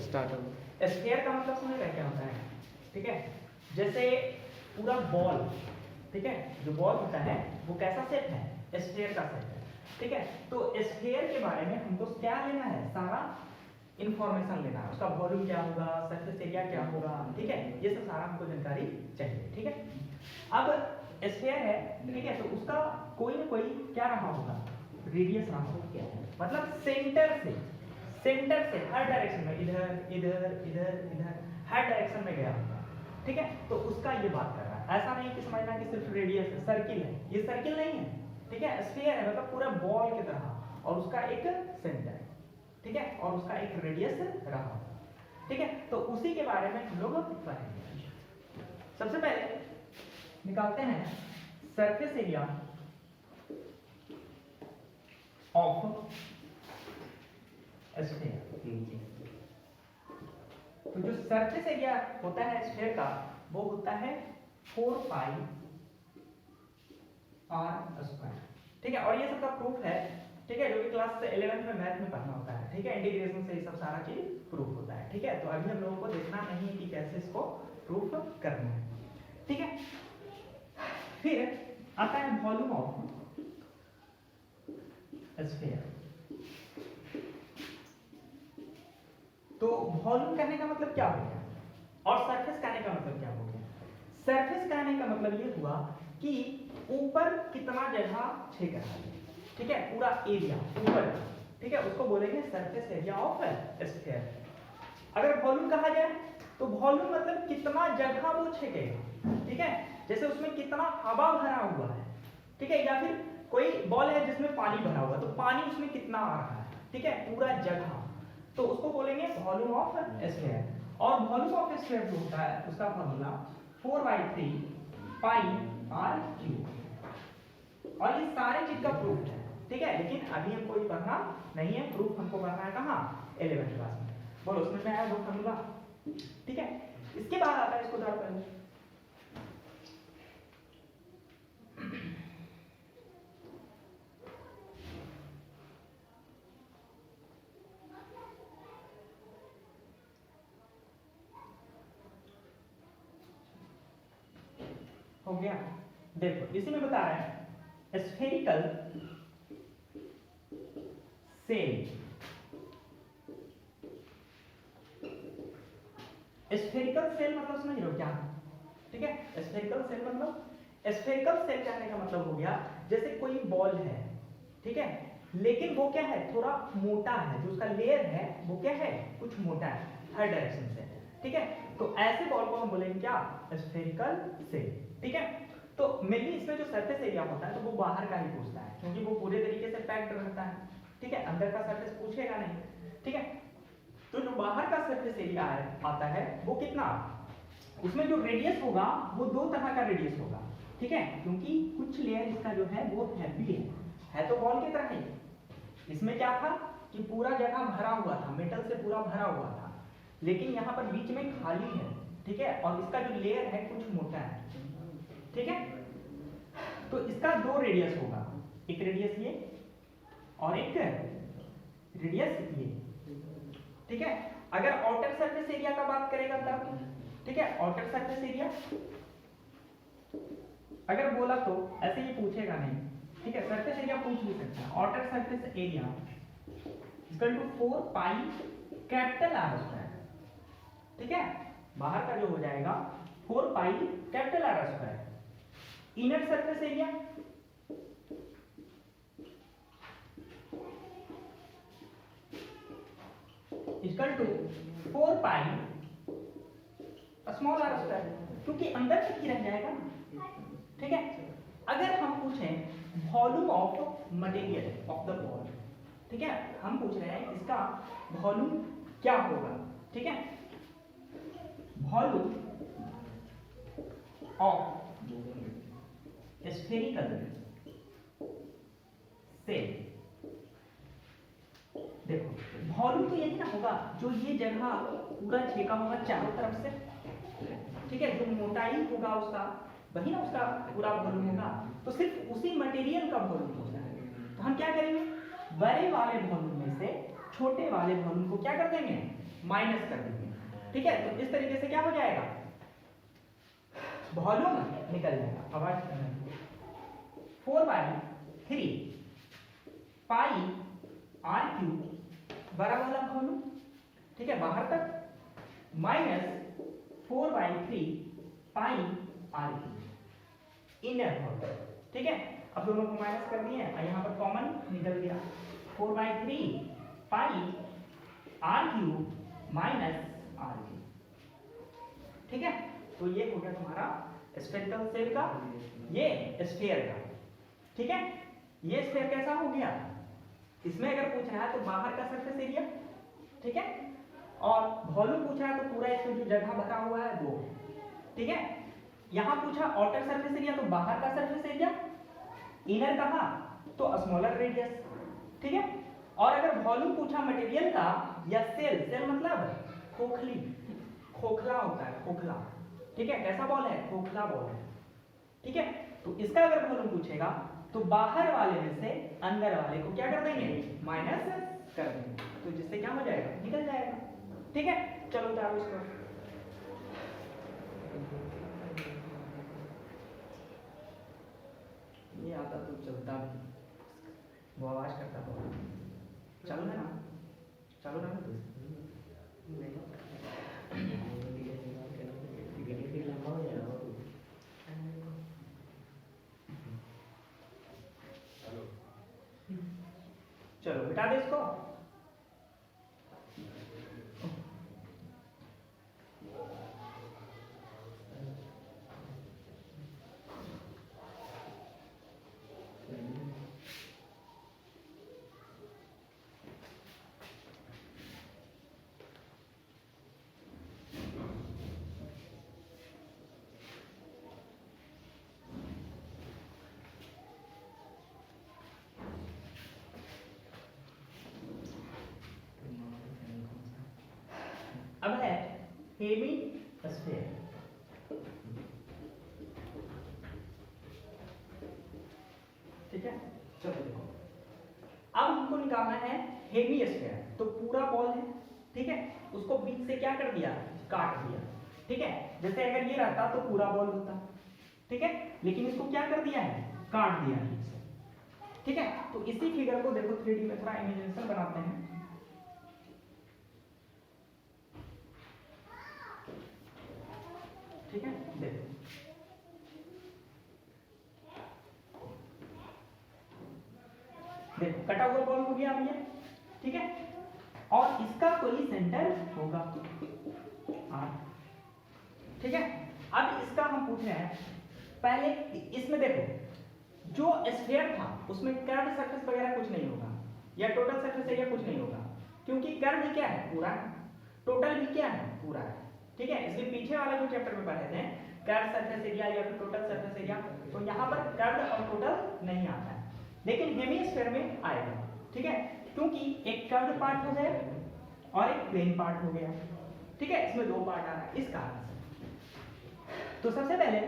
Start हो। Sphere का मतलब समझ रहे क्या होता है, ठीक है। जैसे पूरा बॉल, ठीक है, जो बॉल होता है वो कैसा शेप है, स्फीयर का शेप है, ठीक है। तो स्फीयर के बारे में हमको क्या लेना है, सारा इंफॉर्मेशन लेना है, उसका वॉल्यूम क्या होगा, सरफेस एरिया क्या होगा, ठीक है, ये सब सारा हमको जानकारी चाहिए, ठीक है। अब स्फीयर है, ठीक है, तो उसका कोई ना कोई क्या रहा होगा, रेडियस रहा होगा, मतलब सेंटर से हर डायरेक्शन में, इधर इधर इधर इधर हर डायरेक्शन में गया होगा, ठीक है। तो उसका ये बात कर रहा है, ऐसा नहीं कि समझना कि सिर्फ रेडियस है, सर्किल है, ये सर्किल नहीं है, ठीक है। स्फीयर है मतलब पूरा बॉल की तरह, और उसका एक सेंटर, ठीक है, और उसका एक रेडियस रहा होगा, ठीक है। तो उसी के बारे में हम लोग पढ़ेंगे। सबसे पहले निकालते हैं सरफेस एरिया ऑफ स्फीयर। तो जो सरफेस एरिया होता है स्फीयर का वो होता है 4 पाई आर स्क्वायर, ठीक है। और ये सबका प्रूफ है, ठीक है, जो कि क्लास 11 में मैथ में पढ़ना होता है, ठीक है, इंटीग्रेशन से ये सब सारा चीज प्रूफ होता है, ठीक है। तो अभी हम लोगों को देखना नहीं है कि कैसे इसको प्रूफ करना है, ठीक है। फिर आता है वॉल्यूम ऑफ स्फीयर। तो वॉल्यूम कहने का मतलब क्या हो गया, और सरफेस कहने का मतलब क्या हो गया। सरफेस कहने का मतलब ये हुआ कि ऊपर कितना जगह छेद रहा है, ठीक है, पूरा एरिया ऊपर, ठीक है, उसको बोलेंगे सरफेस एरिया ऑफ स्फीयर। अगर वॉल्यूम कहा जाए तो वॉल्यूम मतलब कितना जगह वो छेकेगा, ठीक है, जैसे उसमें कितना हवा भरा हुआ है, ठीक है, या फिर कोई बॉल है जिसमें पानी भरा हुआ, तो पानी उसमें कितना आ रहा है, ठीक है, पूरा जगह, तो उसको बोलेंगे वॉल्यूम ऑफ स्फीयर। और वॉल्यूम ऑफ स्फीयर जो होता है उसका फॉर्मूला 4/3 पाई आर क्यूब। और ये सारे चीज का प्रूफ है, ठीक है, लेकिन अभी हमको ये पढ़ना नहीं है, प्रूफ हमको पढ़ना है कहाँ, 11th क्लास में। बोलो उसमें मैं आया दो फॉर्मूला, ठीक है। इसके बाद आता है इसको थोड़ा पहले हो गया। देखो इसी में बता रहे हैं स्फेरिकल सेल। स्फेरिकल सेल मतलब समझ रहे हो क्या, ठीक है। स्फेरिकल सेल मतलब, स्फेरिकल सेल कहने का मतलब हो गया जैसे कोई बॉल है, ठीक है, लेकिन वो क्या है, थोड़ा मोटा है, जो उसका लेयर है वो क्या है, कुछ मोटा है हर डायरेक्शन से, ठीक है। तो ऐसे बॉल को हम बोलेंगे क्या, स्फेरिकल सेल, ठीक है। तो मेनली इसमें जो सरफेस एरिया होता है तो वो बाहर का ही पूछता है, क्योंकि वो पूरे तरीके से पैक्ड रहता है, ठीक है, अंदर का सरफेस पूछेगा नहीं, ठीक है। तो जो बाहर का सरफेस एरिया आता है वो कितना, उसमें जो रेडियस होगा वो दो तरह का रेडियस होगा, ठीक है, क्योंकि कुछ लेयर इसका जो है वो हैवी है तो बॉल की तरह ही। इसमें क्या था कि पूरा जगह भरा हुआ था, मेटल से पूरा भरा हुआ था, लेकिन यहाँ पर बीच में खाली है, ठीक है, और इसका जो लेयर है कुछ मोटा है, ठीक है। तो इसका दो रेडियस होगा, एक रेडियस ये और एक रेडियस ये, ठीक है। अगर आउटर सरफेस एरिया का बात करेगा तब, ठीक है, आउटर सरफेस एरिया अगर बोला तो ऐसे ही पूछेगा नहीं, ठीक है, सरफेस एरिया पूछ भी सकता है। Outer surface area equal to 4 pi capital R square, ठीक है, बाहर का जो हो जाएगा 4 pi capital R square. Inner surface area equal to 4 pi small R square, क्योंकि अंदर तक ही रह जाएगा, ठीक है। अगर हम पूछें volume of material of the ball, ठीक है, हम पूछ रहे हैं इसका वॉल्यूम क्या होगा, ठीक है, वॉल्यूम ऑफ स्फेरिकल सेल। देखो वॉल्यूम तो यही ना होगा जो ये जगह पूरा छेका होगा चारों तरफ से, ठीक है, जो मोटाई होगा उसका वही ना उसका पूरा वॉल्यूम होगा, तो सिर्फ उसी मटेरियल का वॉल्यूम होता है। तो हम क्या करेंगे, बड़े वाले वॉल्यूम में से छोटे वाले वॉल्यूम को क्या कर देंगे, माइनस कर देंगे, ठीक है। तो इस तरीके से क्या हो जाएगा, वॉल्यूम निकल जाएगा। आवाज 4/3 पाई आर क्यूब बराबर है वॉल्यूम, ठीक है, बाहर तक, minus 4/3 pi are cube inner volume, ठीक है। अब दोनों को माइनस कर दिए और यहाँ पर कॉमन निकल गया, 4/3 pi are cube minus are cube, ठीक है। तो ये हो गया तुम्हारा स्फेरिकल सेल का, ये स्फीयर का, ठीक है। ये स्फीयर कैसा हो गया, इसमें अगर पूछ रहा है तो बाहर का सरफेस एरिया, ठीक है, और वॉल्यूम पूछा है तो पूरा इसमें जो जगह भरा हुआ है वो, ठीक है। यहां पूछा आउटर सरफेस एरिया तो बाहर का सरफेस एरिया, इनर कहा तो स्मॉलर रेडियस, ठीक है। और अगर वॉल्यूम पूछा मटेरियल का या सेल, सेल मतलब खोखली, खोखला होता है, खोखला, ठीक है, कैसा बॉल है, खोखला बॉल है, ठीक है। तो इसका अगर वॉल्यूम पूछेगा तो बाहर वाले में से अंदर वाले को क्या कर देंगे, माइनस कर देंगे, तो जिससे क्या हो जाएगा, निकल जाएगा, ठीक है। चलो उतारो इसको, ये आता तो चलता भी, वो आवाज करता तो चालू है ना, चालू ना तो चलो बिठा दे इसको। अब है हेमी स्फीयर, ठीक है। चलो देखो, अब हमको निकालना है हेमी स्फीयर, तो पूरा बॉल है, ठीक है, उसको बीच से क्या कर दिया, काट दिया, ठीक है। जैसे अगर ये रहता तो पूरा बॉल होता, ठीक है, लेकिन इसको क्या कर दिया है, काट दिया है, ठीक है। तो इसी फिगर को देखो 3D में थोड़ा इमेजिनेशन बनाते हैं, ठीक है। देखो देखो कटा हुआ बॉल हो गया भैया, ठीक है, और इसका कोई सेंटर होगा R, ठीक है। अब इसका हम पूछ रहे हैं, पहले इसमें देखो जो स्फीयर था उसमें कर्व सरफेस वगैरह कुछ नहीं होगा, या टोटल सरफेस एरिया कुछ नहीं होगा, क्योंकि कर्व भी क्या है, पूरा है, टोटल भी क्या है, पूरा है, ठीक है। इसलिए पीछे वाले जो चैप्टर में पढ़े थे कर्व सरफेस एरिया या फिर टोटल सरफेस एरिया, तो यहाँ पर कर्व और टोटल नहीं आता है, लेकिन हेमीस्फीयर में आएगा, ठीक है, क्योंकि एक कर्व पार्ट हो गया और एक प्लेन पार्ट हो गया, ठीक है, इसमें दो पार्ट आ रहा है इस कारण से। तो सबसे पहले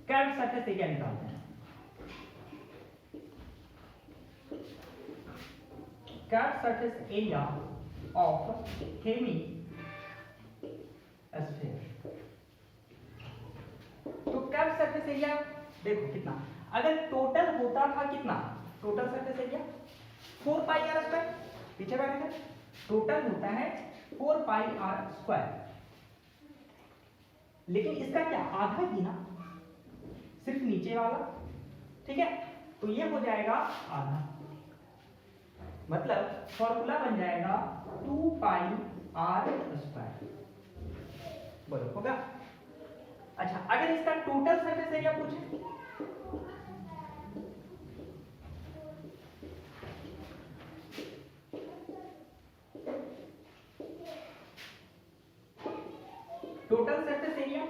कर्व सरफेस एरिया निकालते हैं, curve surface area of hemisphere, तो कर्व सरफेस एरिया देखो कितना, अगर टोटल होता था कितना, total surface area 4 pi R square, पीछे बैठे थे, टोटल होता है 4 पाई आर स्क्वायर, लेकिन इसका क्या आधा ही ना, सिर्फ नीचे वाला, ठीक है, तो ये हो जाएगा आधा, मतलब फॉर्मूला बन जाएगा 2 पाई आर स्क्वायर, बोलो होगा। अच्छा, अगर इसका टोटल सरफेस एरिया पूछे, total surface area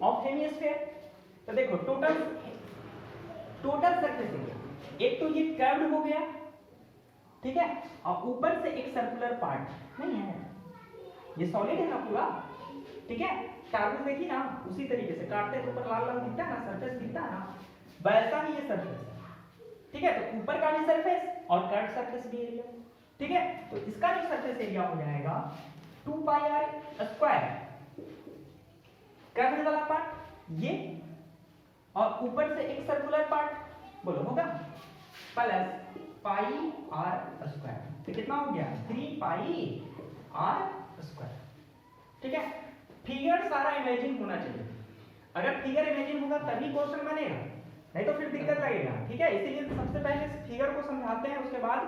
of hemisphere, तो देखो टोटल सरफेस एरिया, एक तो ये कर्व्ड हो गया, ठीक है, और ऊपर से एक सर्कुलर पार्ट नहीं है, ये सॉलिड है ना पूरा, ठीक है, कार्बन देखिए ना उसी तरीके से काटते तो ऊपर लाल लाल दिखता है ना, सरफेस दिखता है ना, वैसा ही ये सरफेस, ठीक है। तो ऊपर का भी सरफेस और कर्व सरफेस भी एरिया, ठीक है, तो इसका जो सरफेस एरिया हो जाएगा 2 पाई आर स्क्वायर, कर्व वाला पार्ट ये, और ऊपर से एक सर्कुलर पार्ट बोलो होगा, प्लस पाई आर स्क्वायर। तो कितना हो गया 3 पाई आर स्क्वायर। ठीक है, फिगर सारा इमेजिन होना चाहिए, अगर फिगर इमेजिन होगा तभी क्वेश्चन बनेगा, नहीं तो फिर दिक्कत लगेगा। ठीक है, इसीलिए सबसे पहले इस फिगर को समझाते हैं, उसके बाद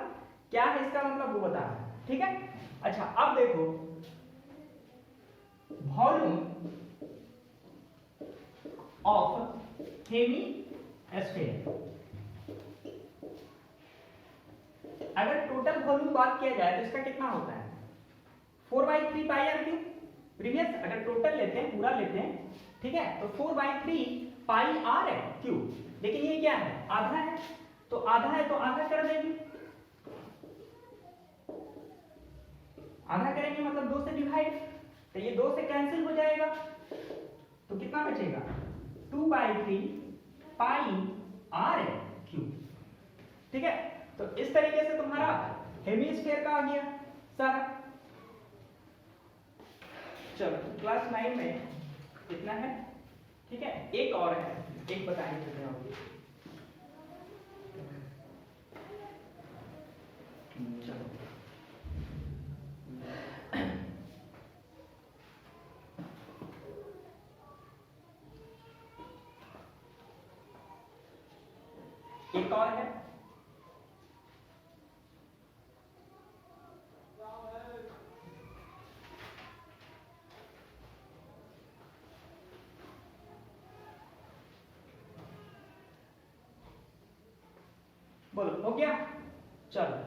क्या है इसका मतलब वो बता रहे हैं। ठीक है, अच्छा अब देखो वॉल्यूम ऑफ हेमिस्फीयर, अगर टोटल वॉल्यूम बात किया जाए तो इसका कितना होता है 4/3 पाई आर क्यूब। प्रीवियस अगर टोटल लेते हैं, पूरा लेते हैं, ठीक है, तो 4/3 पाई आर है क्यूब, लेकिन ये क्या है आधा है, तो आधा है तो आधा कर देंगे, आधा करेंगे मतलब 2 से डिवाइड, तो ये 2 से कैंसिल हो जाएगा, तो कितना बचेगा 2/3 पाई आर क्यूब। ठीक है, तो इस तरीके से तुम्हारा हेमिस्फीयर का आ गया सारा। चलो क्लास 9 में इतना है। ठीक है, एक और है, एक बताएंगे कितने होंगे। चलो एक और है, बोलो हो गया। चलो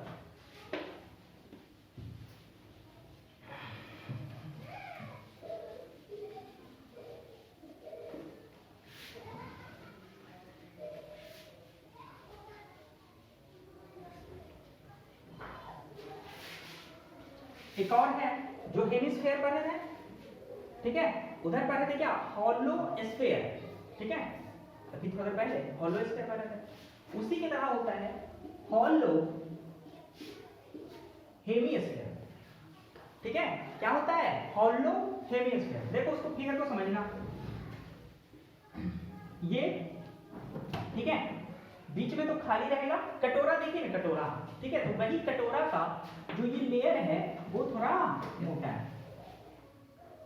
एक और है जो हेमिस्फीयर पर है, ठीक है, उधर पर है क्या हॉलो स्फीयर। ठीक है, अभी थोड़ा देर पहले हॉलो स्फीयर पर है, उसी की तरह होता है हॉलो हेमिस्फीयर। ठीक है, क्या होता है हॉलो हेमिस्फीयर। देखो उसको फिगर को समझना, ये ठीक है, बीच में तो खाली रहेगा, कटोरा देखिए ना कटोरा, ठीक है, तो वही कटोरा का जो ये लेयर है वो थोड़ा मोटा है,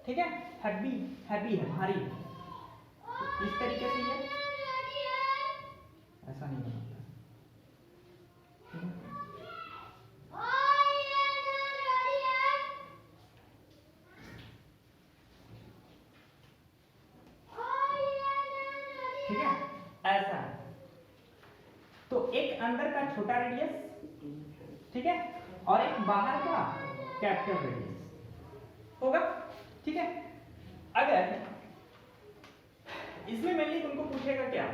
ठीक है, हैवी हैवी है, भारी। तो इस तरीके से ये ऐसा नहीं बनता। ठीक है, ऐसा है, तो एक अंदर का छोटा रेडियस, ठीक है, और एक बाहर का कैपिटल रेडियस होगा। ठीक है, अगर इसमें मेनली तुमको पूछेगा क्या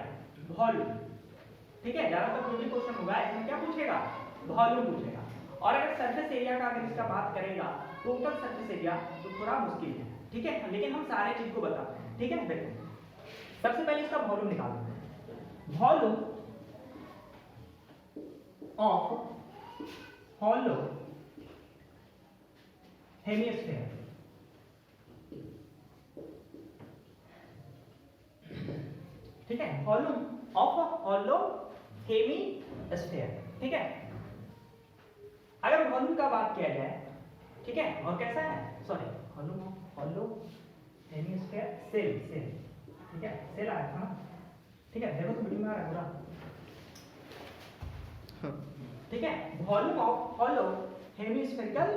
वॉल्यूम, ठीक है, ज्यादातर जो भी क्वेश्चन होगा इसमें क्या पूछेगा वॉल्यूम पूछेगा, और अगर सरफेस एरिया का अगर इसका बात करेगा टोटल सरफेस एरिया तो थोड़ा मुश्किल है। ठीक है, लेकिन हम सारे चीज को बताते हैं। ठीक है, देखो सबसे पहले इसका वॉल्यूम निकालते हैं, वॉल्यूम ऑफ हॉलो हेमिस्फीयर। ठीक है, वॉल्यूम ऑफ हॉलो हेमिस्फीयर। ठीक है, अगर वॉल्यूम का बात किया जाए, ठीक है, और कैसा है sorry volume of hollow hemisphere shell shell, ठीक है, सेल आया था ना, ठीक है, देखो तो वीडियो में आ रहा है पूरा। ठीक है, volume of hollow hemispherical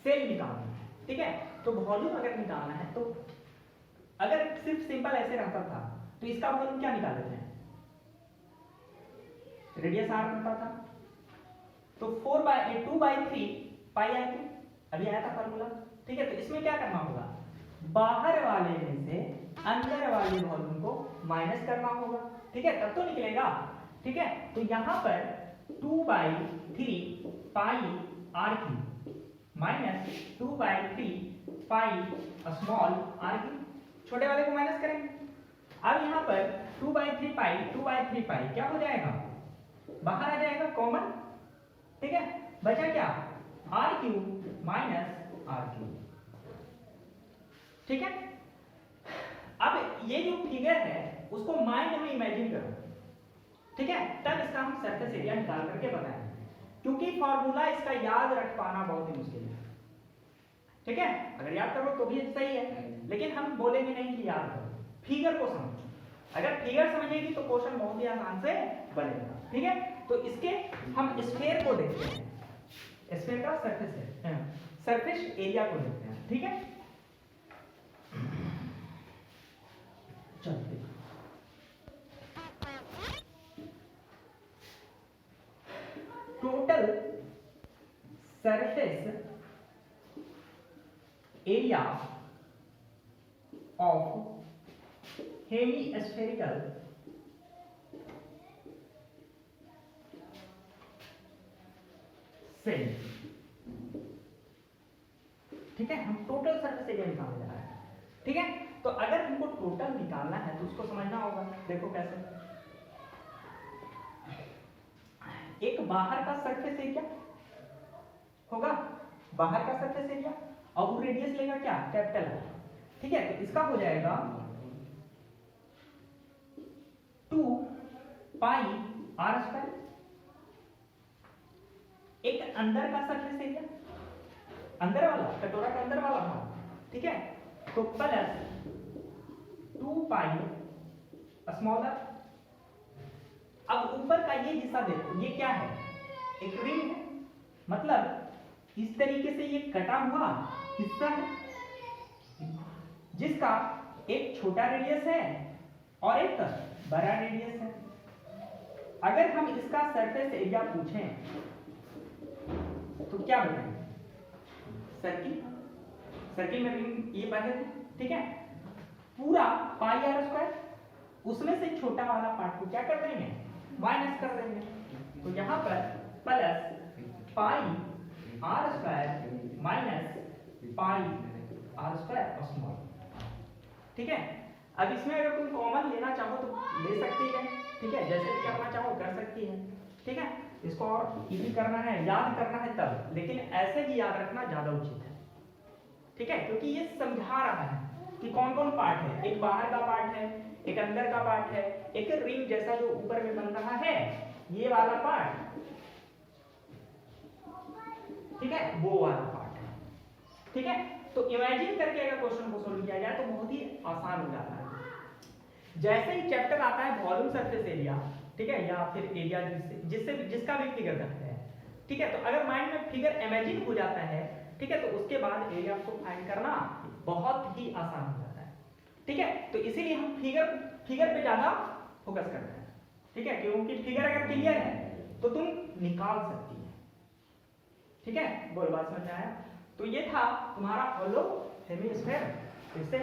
shell निकालना है। ठीक है, तो वॉल्यूम अगर निकालना है तो अगर सिर्फ सिंपल ऐसे रहता था तो इसका वॉल्यूम क्या निकाल लेते हैं, रेडियस आर बनता था, तो 2/3 पाई आर क्यूब, अभी आया था फार्मूला। ठीक है, तो इसमें क्या करना होगा, बाहर वाले में से अंदर वाले वॉल्यूम को माइनस करना होगा। ठीक है, तब तो निकलेगा। ठीक है, तो यहां पर 2/3 pi are cube minus 2/3 pi small r cube, छोटे वाले को माइनस करेंगे। अब यहाँ पर 2/3 पाई क्या हो जाएगा, बाहर आ जाएगा कॉमन। ठीक है, बचा क्या R cube minus are cube. ठीक है, अब ये जो फिगर है उसको माइंड में इमेजिन करो, ठीक है, तब इसका हम सरफेस एरिया निकाल करके बताएंगे, क्योंकि फॉर्मूला इसका याद रख पाना बहुत ही मुश्किल है। ठीक है, अगर याद करो तो भी सही है, लेकिन हम बोलेंगे नहीं कि याद करो, फिगर को समझो। अगर फिगर समझेगी तो क्वेश्चन बहुत ही आसान से बनेगा। ठीक है, तो इसके हम स्फीयर को देखते हैं, स्फीयर का सरफेस एरिया को देखते हैं। ठीक है, चलो total surface area of hemispherical shell. ठीक है, हम टोटल सरफेस एरिया निकालने जा रहे हैं। ठीक है, तो अगर हमको टोटल निकालना है तो उसको समझना होगा। देखो कैसे, एक बाहर का सरफेस एरिया होगा, बाहर का सरफेस एरिया, और वो रेडियस लेगा क्या, कैपिटल है। ठीक है, तो इसका हो जाएगा 2 पाई आर स्क्वायर। एक अंदर का सरफेस एरिया, अंदर वाला, कटोरा का अंदर वाला भाग। ठीक है, तो प्लस 2 पाई स्मॉलर। अब ऊपर का ये हिस्सा देखो, ये क्या है, एक रिंग है, मतलब इस तरीके से ये कटा हुआ हिस्सा है जिसका एक छोटा रेडियस है और एक बड़ा रेडियस है। अगर हम इसका सरफेस एरिया पूछें तो क्या बताएंगे, सर्किल, सर्किल में रिंग ये बने। ठीक है, पूरा पाई आर स्क्वायर, उसमें से छोटा वाला पार्ट को क्या कर देंगे, माइनस कर देंगे। तो यहां पर plus pi R square minus pi R square और स्मॉल। ठीक है, अब इसमें अगर तुम कॉमन लेना चाहो तो ले सकती है। ठीक है, जैसे भी करना चाहो कर सकती है। ठीक है, इसको और इजी करना है, याद करना है तब, लेकिन ऐसे ही याद रखना ज्यादा उचित है। ठीक है, क्योंकि ये समझा रहा है कि कौन कौन पार्ट है, एक बाहर का पार्ट है, एक अंदर का पार्ट है, एक रिंग जैसा जो ऊपर में बन रहा है ये वाला पार्ट। ठीक है, वो वाला पार्ट है। ठीक है, तो इमेजिन करके अगर क्वेश्चन को सोल्व किया जाए तो बहुत ही आसान हो जाता है। जैसे ही चैप्टर आता है वॉल्यूम सरफेस एरिया, ठीक है, या फिर एरिया जिससे जिसका भी फिगर करते हैं। ठीक है, तो अगर माइंड में फिगर इमेजिन हो जाता है, ठीक है, तो उसके बाद एरिया को फाइंड करना बहुत ही आसान हो जाता है। ठीक है, तो इसीलिए हम फिगर पे ज्यादा फोकस करते हैं। ठीक है, क्योंकि फिगर अगर क्लियर है तो तुम निकाल सकती है। ठीक है, बोल बात समझ में आया? तो ये था तुम्हारा होलो हेमीस्फीयर। इससे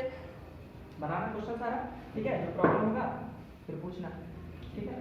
बनाना क्वेश्चन सारा। ठीक है, जो प्रॉब्लम होगा फिर पूछना। ठीक है।